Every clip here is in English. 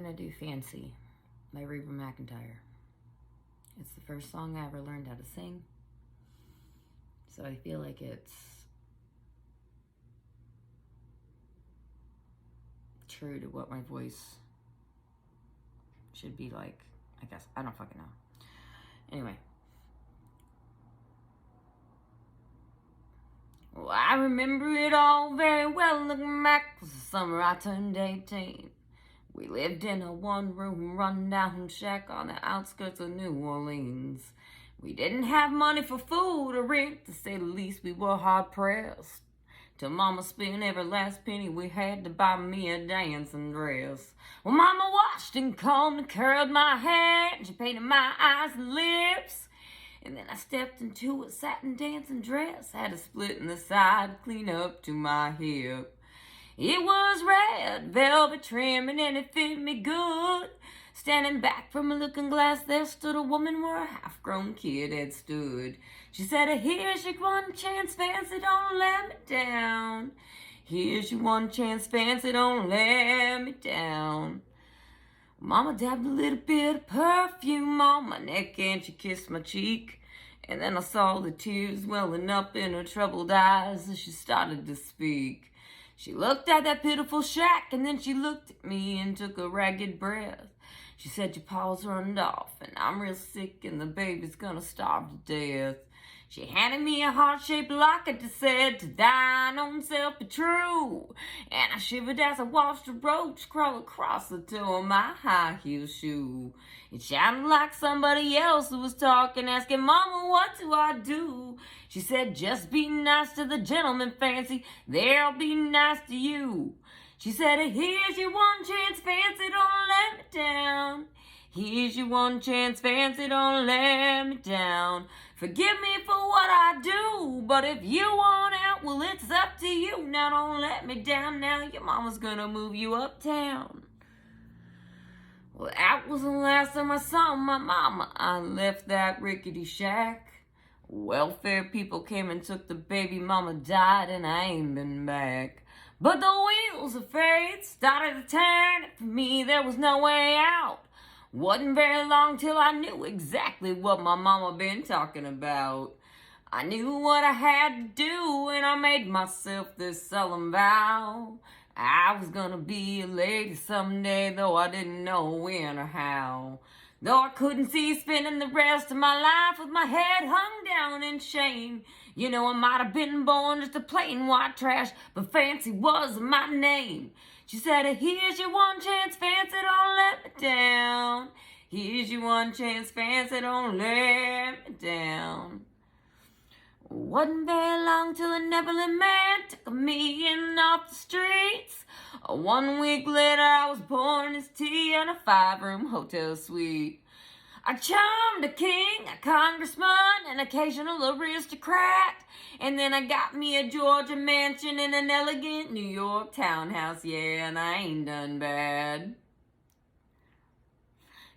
gonna do Fancy by Reba McEntire. It's the first song I ever learned how to sing, so I feel like it's true to what my voice should be like, I guess. I don't fucking know. Anyway. Well, I remember it all very well. Looking back, it was the summer I turned 18. We lived in a one-room, run-down shack on the outskirts of New Orleans. We didn't have money for food or rent, to say the least. We were hard-pressed. Till Mama spent every last penny we had to buy me a dancing dress. Well, Mama washed and combed and curled my hair, and she painted my eyes and lips. And then I stepped into a satin dancing dress, had a split in the side clean up to my hip. It was red velvet trimming and it fit me good. Standing back from a looking glass, there stood a woman where a half-grown kid had stood. She said, "Here's your one chance, fancy, don't let me down. Here's your one chance, fancy, don't let me down." Mama dabbed a little bit of perfume on my neck and she kissed my cheek. And then I saw the tears welling up in her troubled eyes as she started to speak. She looked at that pitiful shack and then she looked at me and took a ragged breath. She said, "Your paws runned off and I'm real sick and the baby's gonna starve to death." She handed me a heart-shaped locket that said, "To thine own self be true." And I shivered as I watched a roach crawl across the toe of my high-heel shoe. It sounded like somebody else who was talking, asking, "Mama, what do I do?" She said, "Just be nice to the gentleman, Fancy. They'll be nice to you." She said, "Here's your one chance, Fancy, don't let me down. Here's your one chance, Fancy, don't let me down. Forgive me for what I do, but if you want out, well, it's up to you. Now don't let me down, now your mama's gonna move you uptown." Well, that was the last time I saw my mama. I left that rickety shack. Welfare people came and took the baby, mama died, and I ain't been back. But the wheels of fate started to turn, and for me there was no way out. Wasn't very long till I knew exactly what my mama been talking about. I knew what I had to do, and I made myself this solemn vow. I was gonna be a lady someday, though I didn't know when or how. Though I couldn't see spending the rest of my life with my head hung down in shame. You know, I might have been born just a plain white trash, but Fancy was my name. She said, "Here's your one chance, Fancy, don't let me down. Here's your one chance, Fancy, don't let me down." Wasn't very long till a Neverland man took me in off the streets. 1 week later I was pouring his tea in a 5-room hotel suite. I charmed a king, a congressman, an occasional aristocrat, and then I got me a Georgia mansion in an elegant New York townhouse, yeah, and I ain't done bad.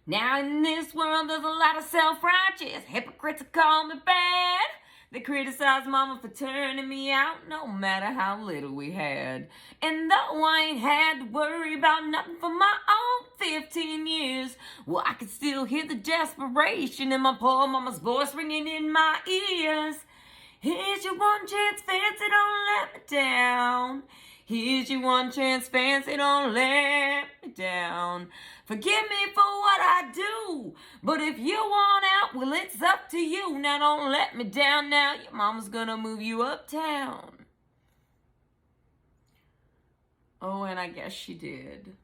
Now in this world there's a lot of self-righteous hypocrites that call me bad. They criticize mama for turning me out no matter how little we had. And though I ain't had to worry about nothing for my own 15 years, well, I could still hear the desperation in my poor mama's voice ringing in my ears. Here's your one chance, Fancy, don't let me down. Here's your one chance, Fancy, don't let me down. Forgive me for what I do, but if you want out, well, it's up to you. Now don't let me down, now your mama's gonna move you uptown. Oh, and I guess she did.